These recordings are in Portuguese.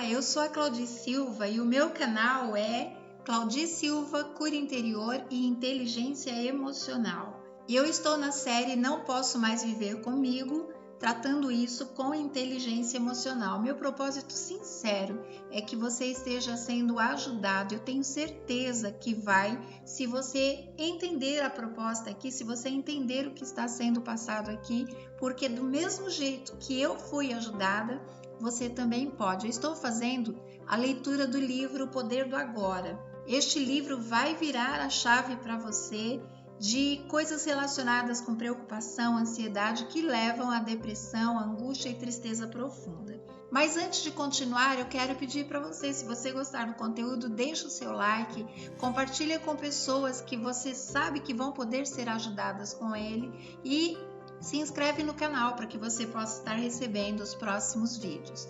eu sou a Claudi Silva e o meu canal é Claudi Silva Cura Interior e Inteligência Emocional. E eu estou na série Não Posso Mais Viver Comigo, tratando isso com inteligência emocional. Meu propósito sincero é que você esteja sendo ajudado. Eu tenho certeza que vai, se você entender a proposta aqui, se você entender o que está sendo passado aqui, porque do mesmo jeito que eu fui ajudada, você também pode. Eu estou fazendo a leitura do livro O Poder do Agora. Este livro vai virar a chave para você de coisas relacionadas com preocupação, ansiedade que levam à depressão, angústia e tristeza profunda. Mas antes de continuar, eu quero pedir para você, se você gostar do conteúdo, deixa o seu like, compartilha com pessoas que você sabe que vão poder ser ajudadas com ele e se inscreve no canal para que você possa estar recebendo os próximos vídeos.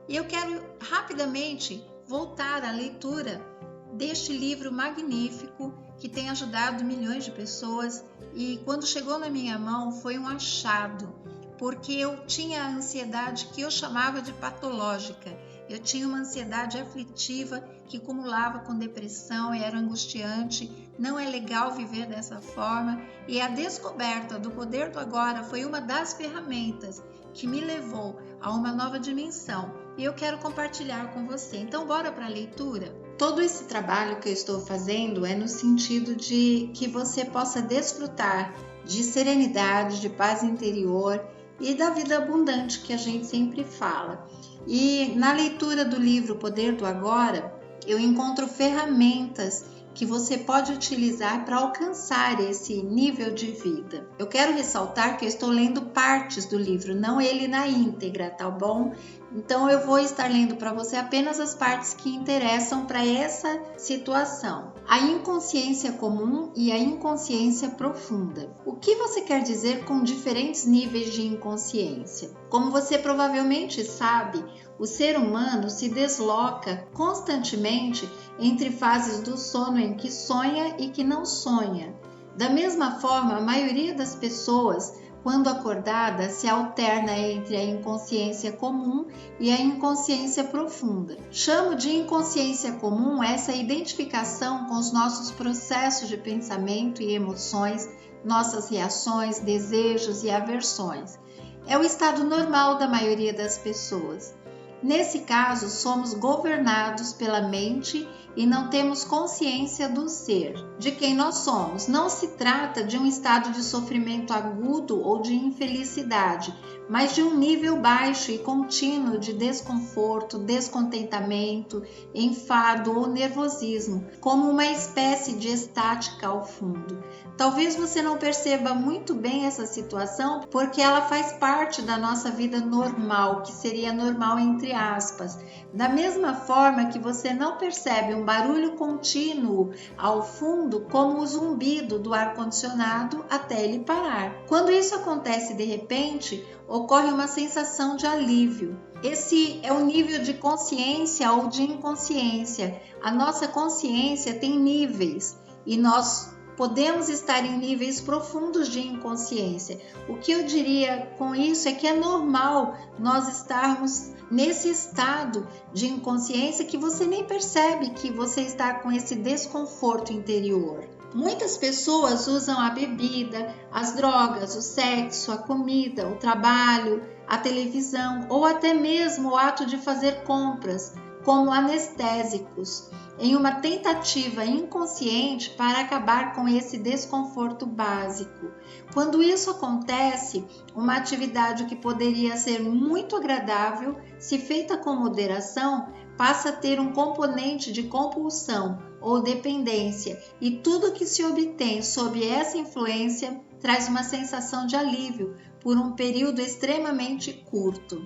E eu quero rapidamente voltar à leitura deste livro magnífico que tem ajudado milhões de pessoas e quando chegou na minha mão foi um achado, porque eu tinha a ansiedade que eu chamava de patológica. Eu tinha uma ansiedade aflitiva que acumulava com depressão e era angustiante. Não é legal viver dessa forma e a descoberta do Poder do Agora foi uma das ferramentas que me levou a uma nova dimensão e eu quero compartilhar com você. Então bora para a leitura? Todo esse trabalho que eu estou fazendo é no sentido de que você possa desfrutar de serenidade, de paz interior e da vida abundante que a gente sempre fala. E na leitura do livro O Poder do Agora, eu encontro ferramentas que você pode utilizar para alcançar esse nível de vida. Eu quero ressaltar que eu estou lendo partes do livro, não ele na íntegra, tá bom? Então eu vou estar lendo para você apenas as partes que interessam para essa situação. A inconsciência comum e a inconsciência profunda. O que você quer dizer com diferentes níveis de inconsciência? Como você provavelmente sabe, o ser humano se desloca constantemente entre fases do sono em que sonha e que não sonha. Da mesma forma, a maioria das pessoas, quando acordada, se alterna entre a inconsciência comum e a inconsciência profunda. Chamo de inconsciência comum essa identificação com os nossos processos de pensamento e emoções, nossas reações, desejos e aversões. É o estado normal da maioria das pessoas. Nesse caso, somos governados pela mente e não temos consciência do ser, de quem nós somos. Não se trata de um estado de sofrimento agudo ou de infelicidade, mas de um nível baixo e contínuo de desconforto, descontentamento, enfado ou nervosismo, como uma espécie de estática ao fundo. Talvez você não perceba muito bem essa situação porque ela faz parte da nossa vida normal, que seria normal entre aspas. Da mesma forma que você não percebe um barulho contínuo ao fundo como o zumbido do ar-condicionado até ele parar. Quando isso acontece de repente, ocorre uma sensação de alívio. Esse é o nível de consciência ou de inconsciência. A nossa consciência tem níveis e nós podemos estar em níveis profundos de inconsciência. O que eu diria com isso é que é normal nós estarmos nesse estado de inconsciência que você nem percebe que você está com esse desconforto interior. Muitas pessoas usam a bebida, as drogas, o sexo, a comida, o trabalho, a televisão ou até mesmo o ato de fazer compras como anestésicos, em uma tentativa inconsciente para acabar com esse desconforto básico. Quando isso acontece, uma atividade que poderia ser muito agradável, se feita com moderação, passa a ter um componente de compulsão ou dependência, e tudo que se obtém sob essa influência traz uma sensação de alívio por um período extremamente curto.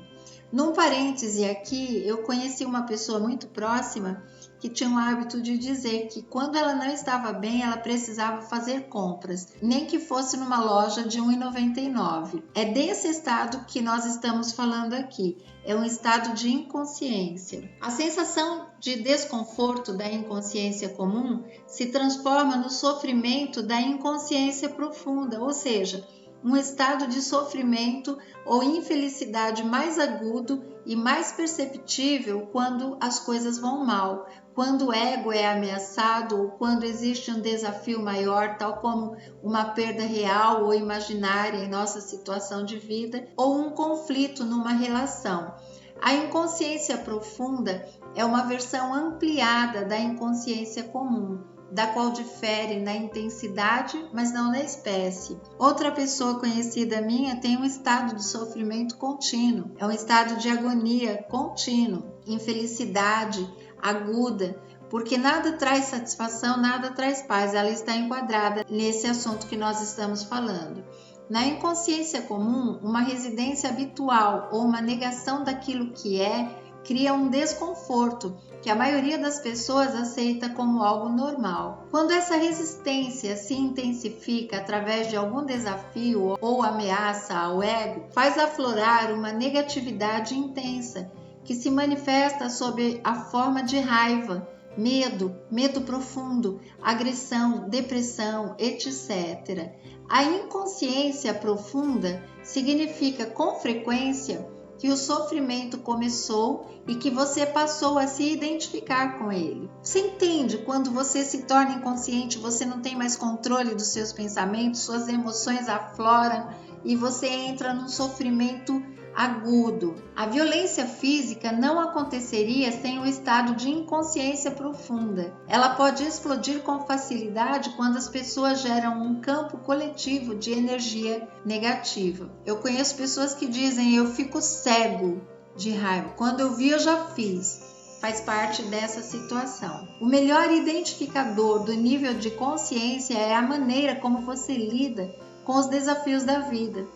Num parêntese aqui, eu conheci uma pessoa muito próxima que tinha o hábito de dizer que quando ela não estava bem, ela precisava fazer compras, nem que fosse numa loja de R$ 1,99. É desse estado que nós estamos falando aqui, é um estado de inconsciência. A sensação de desconforto da inconsciência comum se transforma no sofrimento da inconsciência profunda, ou seja, um estado de sofrimento ou infelicidade mais agudo e mais perceptível quando as coisas vão mal, quando o ego é ameaçado ou quando existe um desafio maior, tal como uma perda real ou imaginária em nossa situação de vida ou um conflito numa relação. A inconsciência profunda é uma versão ampliada da inconsciência comum, da qual difere na intensidade, mas não na espécie. Outra pessoa conhecida minha tem um estado de sofrimento contínuo, é um estado de agonia contínuo, infelicidade aguda, porque nada traz satisfação, nada traz paz. Ela está enquadrada nesse assunto que nós estamos falando. Na inconsciência comum, uma residência habitual ou uma negação daquilo que é cria um desconforto que a maioria das pessoas aceita como algo normal. Quando essa resistência se intensifica através de algum desafio ou ameaça ao ego, faz aflorar uma negatividade intensa que se manifesta sob a forma de raiva, medo profundo, agressão, depressão, etc. A inconsciência profunda significa com frequência que o sofrimento começou e que você passou a se identificar com ele. Você entende? Quando você se torna inconsciente, você não tem mais controle dos seus pensamentos, suas emoções afloram e você entra num sofrimento agudo. A violência física não aconteceria sem o estado de inconsciência profunda. Ela pode explodir com facilidade quando as pessoas geram um campo coletivo de energia negativa. Eu conheço pessoas que dizem: eu fico cego de raiva. Quando eu vi, eu já fiz. Faz parte dessa situação. O melhor identificador do nível de consciência é a maneira como você lida com os desafios da vida.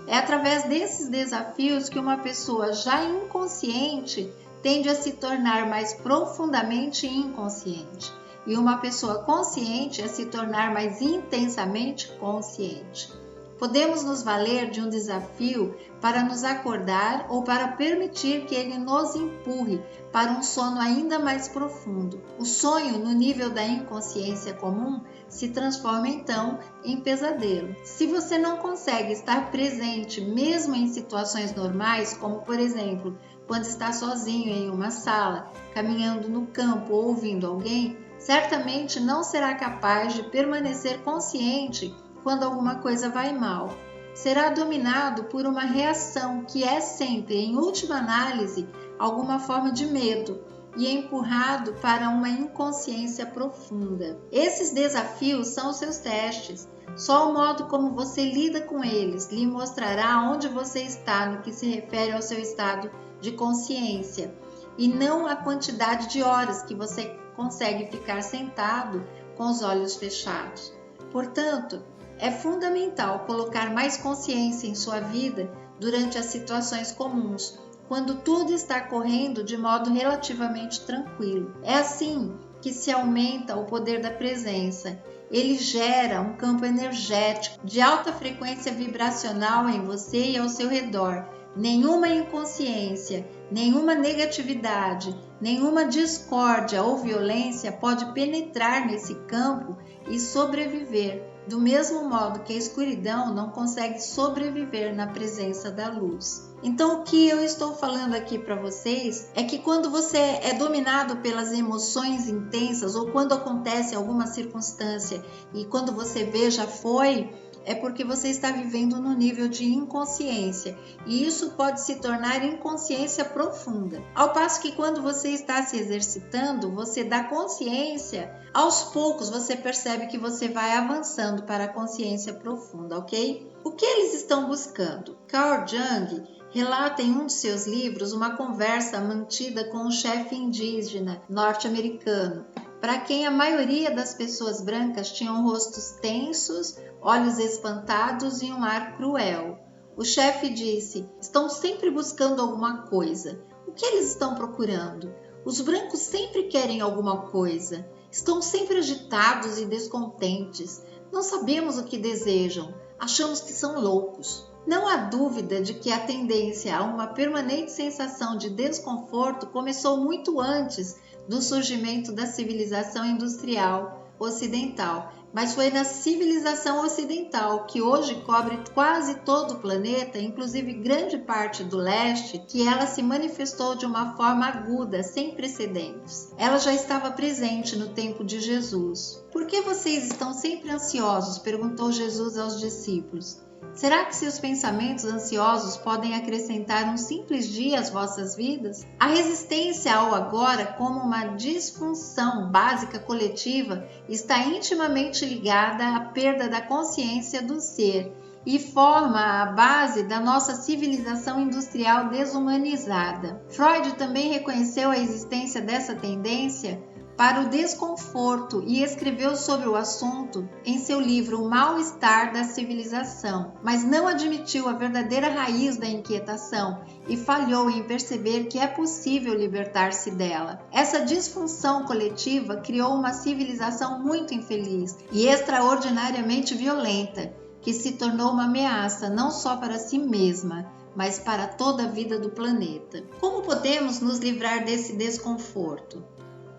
É através desses desafios que uma pessoa já inconsciente tende a se tornar mais profundamente inconsciente e uma pessoa consciente a se tornar mais intensamente consciente. Podemos nos valer de um desafio para nos acordar ou para permitir que ele nos empurre para um sono ainda mais profundo. O sonho, no nível da inconsciência comum, se transforma então em pesadelo. Se você não consegue estar presente mesmo em situações normais, como por exemplo, quando está sozinho em uma sala, caminhando no campo ou ouvindo alguém, certamente não será capaz de permanecer consciente quando alguma coisa vai mal. Será dominado por uma reação que é sempre, em última análise, alguma forma de medo e é empurrado para uma inconsciência profunda. Esses desafios são os seus testes. Só o modo como você lida com eles lhe mostrará onde você está no que se refere ao seu estado de consciência e não a quantidade de horas que você consegue ficar sentado com os olhos fechados. Portanto, é fundamental colocar mais consciência em sua vida durante as situações comuns, quando tudo está correndo de modo relativamente tranquilo. É assim que se aumenta o poder da presença. Ele gera um campo energético de alta frequência vibracional em você e ao seu redor. Nenhuma inconsciência, nenhuma negatividade, nenhuma discórdia ou violência pode penetrar nesse campo e sobreviver, do mesmo modo que a escuridão não consegue sobreviver na presença da luz. Então, o que eu estou falando aqui para vocês é que quando você é dominado pelas emoções intensas ou quando acontece alguma circunstância e quando você vê já foi, é porque você está vivendo no nível de inconsciência e isso pode se tornar inconsciência profunda. Ao passo que quando você está se exercitando, você dá consciência, aos poucos você percebe que você vai avançando para a consciência profunda, ok? O que eles estão buscando? Carl Jung relata em um de seus livros uma conversa mantida com um chefe indígena norte-americano, para quem a maioria das pessoas brancas tinham rostos tensos, olhos espantados e um ar cruel. O chefe disse: estão sempre buscando alguma coisa. O que eles estão procurando? Os brancos sempre querem alguma coisa. Estão sempre agitados e descontentes. Não sabemos o que desejam. Achamos que são loucos. Não há dúvida de que a tendência a uma permanente sensação de desconforto começou muito antes do surgimento da civilização industrial ocidental. mas foi na civilização ocidental, que hoje cobre quase todo o planeta, inclusive grande parte do leste, que ela se manifestou de uma forma aguda, sem precedentes. Ela já estava presente no tempo de Jesus. Por que vocês estão sempre ansiosos? Perguntou Jesus aos discípulos. Será que seus pensamentos ansiosos podem acrescentar um simples dia às vossas vidas? A resistência ao agora, como uma disfunção básica coletiva, está intimamente ligada à perda da consciência do ser e forma a base da nossa civilização industrial desumanizada. Freud também reconheceu a existência dessa tendência para o desconforto e escreveu sobre o assunto em seu livro O Mal-Estar da Civilização, mas não admitiu a verdadeira raiz da inquietação e falhou em perceber que é possível libertar-se dela. Essa disfunção coletiva criou uma civilização muito infeliz e extraordinariamente violenta, que se tornou uma ameaça não só para si mesma, mas para toda a vida do planeta. Como podemos nos livrar desse desconforto?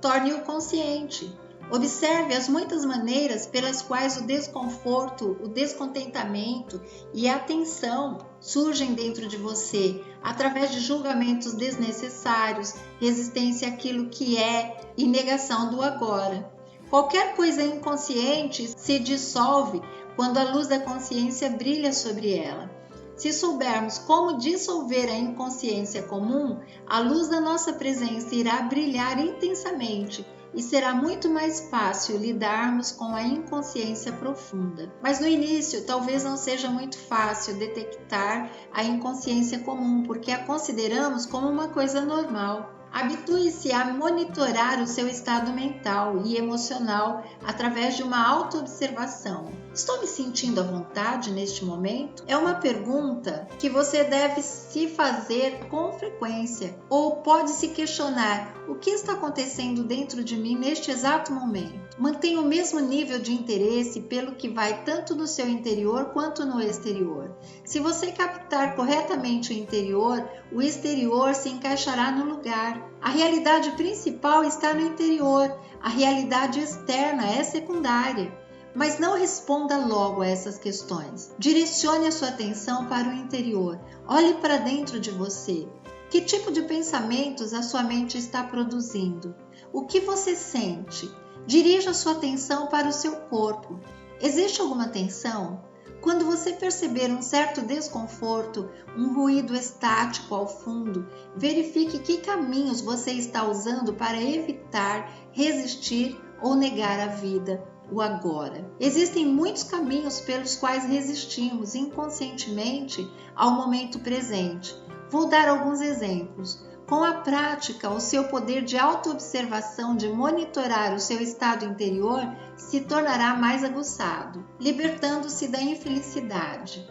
Torne-o consciente. Observe as muitas maneiras pelas quais o desconforto, o descontentamento e a tensão surgem dentro de você, através de julgamentos desnecessários, resistência àquilo que é e negação do agora. Qualquer coisa inconsciente se dissolve quando a luz da consciência brilha sobre ela. Se soubermos como dissolver a inconsciência comum, a luz da nossa presença irá brilhar intensamente e será muito mais fácil lidarmos com a inconsciência profunda. Mas no início, talvez não seja muito fácil detectar a inconsciência comum, porque a consideramos como uma coisa normal. Habitue-se a monitorar o seu estado mental e emocional através de uma autoobservação. Estou me sentindo à vontade neste momento? É uma pergunta que você deve se fazer com frequência, ou pode se questionar: o que está acontecendo dentro de mim neste exato momento? Mantenha o mesmo nível de interesse pelo que vai tanto no seu interior quanto no exterior. Se você captar corretamente o interior, o exterior se encaixará no lugar. A realidade principal está no interior, a realidade externa é secundária. Mas não responda logo a essas questões. Direcione a sua atenção para o interior. Olhe para dentro de você. Que tipo de pensamentos a sua mente está produzindo? O que você sente? Dirija sua atenção para o seu corpo. Existe alguma tensão? Quando você perceber um certo desconforto, um ruído estático ao fundo, verifique que caminhos você está usando para evitar, resistir ou negar a vida, o agora. Existem muitos caminhos pelos quais resistimos inconscientemente ao momento presente. Vou dar alguns exemplos. Com a prática, o seu poder de autoobservação, de monitorar o seu estado interior, se tornará mais aguçado, libertando-se da infelicidade.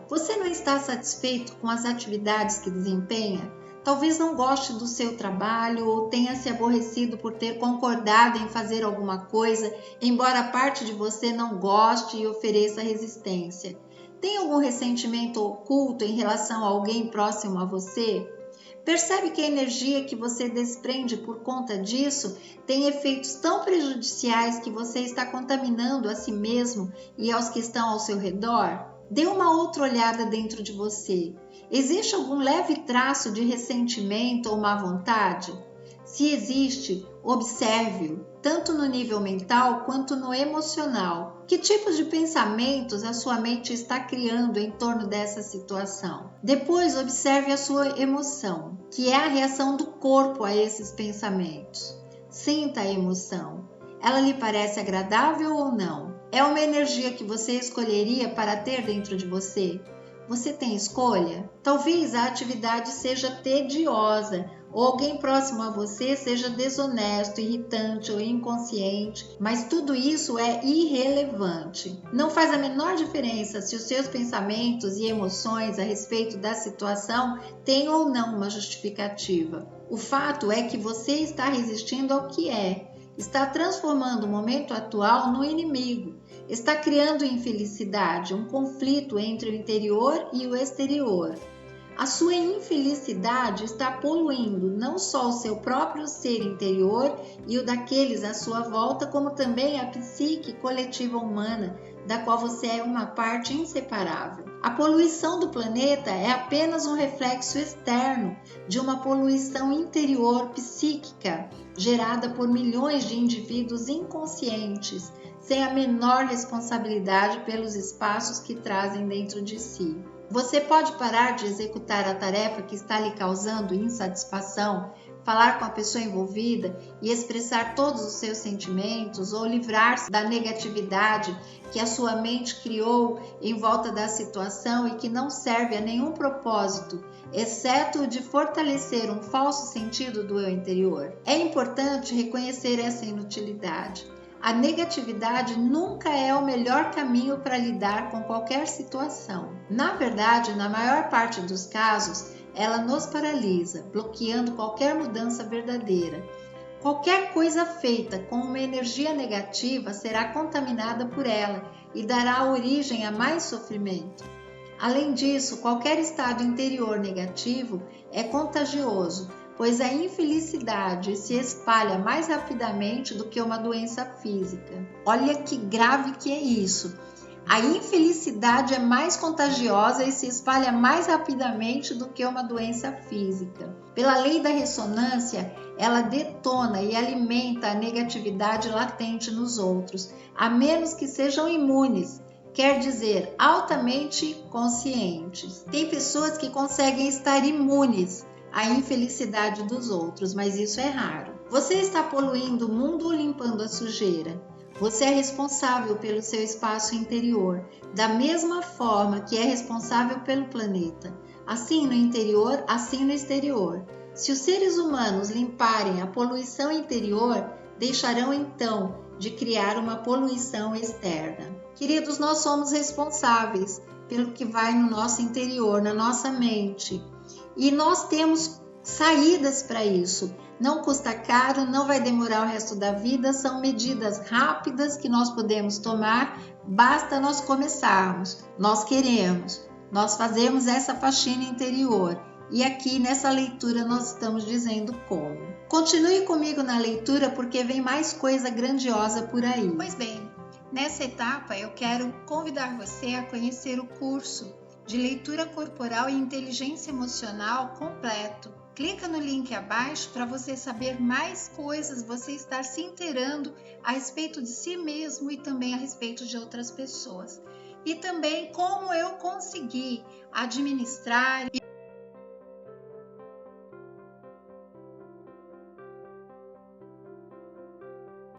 Você não está satisfeito com as atividades que desempenha? Talvez não goste do seu trabalho ou tenha se aborrecido por ter concordado em fazer alguma coisa, embora parte de você não goste e ofereça resistência. Tem algum ressentimento oculto em relação a alguém próximo a você? Percebe que a energia que você desprende por conta disso tem efeitos tão prejudiciais que você está contaminando a si mesmo e aos que estão ao seu redor? Dê uma outra olhada dentro de você. Existe algum leve traço de ressentimento ou má vontade? Se existe, observe-o, tanto no nível mental quanto no emocional. Que tipos de pensamentos a sua mente está criando em torno dessa situação? Depois, observe a sua emoção, que é a reação do corpo a esses pensamentos. Sinta a emoção. Ela lhe parece agradável ou não? É uma energia que você escolheria para ter dentro de você? Você tem escolha? Talvez a atividade seja tediosa, ou alguém próximo a você seja desonesto, irritante ou inconsciente, mas tudo isso é irrelevante. Não faz a menor diferença se os seus pensamentos e emoções a respeito da situação têm ou não uma justificativa. O fato é que você está resistindo ao que é, está transformando o momento atual no inimigo, está criando infelicidade, um conflito entre o interior e o exterior. A sua infelicidade está poluindo não só o seu próprio ser interior e o daqueles à sua volta, como também a psique coletiva humana, da qual você é uma parte inseparável. A poluição do planeta é apenas um reflexo externo de uma poluição interior psíquica gerada por milhões de indivíduos inconscientes, sem a menor responsabilidade pelos espaços que trazem dentro de si. Você pode parar de executar a tarefa que está lhe causando insatisfação, falar com a pessoa envolvida e expressar todos os seus sentimentos ou livrar-se da negatividade que a sua mente criou em volta da situação e que não serve a nenhum propósito, exceto o de fortalecer um falso sentido do eu interior. É importante reconhecer essa inutilidade. A negatividade nunca é o melhor caminho para lidar com qualquer situação. Na verdade, na maior parte dos casos, ela nos paralisa, bloqueando qualquer mudança verdadeira. Qualquer coisa feita com uma energia negativa será contaminada por ela e dará origem a mais sofrimento. Além disso, qualquer estado interior negativo é contagioso, pois a infelicidade se espalha mais rapidamente do que uma doença física. Olha que grave que é isso! A infelicidade é mais contagiosa e se espalha mais rapidamente do que uma doença física. Pela lei da ressonância, ela detona e alimenta a negatividade latente nos outros, a menos que sejam imunes, quer dizer, altamente conscientes. Tem pessoas que conseguem estar imunes à infelicidade dos outros, mas isso é raro. Você está poluindo o mundo ou limpando a sujeira? Você é responsável pelo seu espaço interior, da mesma forma que é responsável pelo planeta. Assim no interior, assim no exterior. Se os seres humanos limparem a poluição interior, deixarão então de criar uma poluição externa. Queridos, nós somos responsáveis pelo que vai no nosso interior, na nossa mente. E nós temos saídas para isso. Não custa caro, não vai demorar o resto da vida, são medidas rápidas que nós podemos tomar, basta nós começarmos. Nós queremos, nós fazemos essa faxina interior. E aqui nessa leitura nós estamos dizendo como. Continue comigo na leitura porque vem mais coisa grandiosa por aí. Pois bem, nessa etapa eu quero convidar você a conhecer o curso de leitura corporal e inteligência emocional completo. Clica no link abaixo para você saber mais coisas, você estar se inteirando a respeito de si mesmo e também a respeito de outras pessoas. E também como eu consegui administrar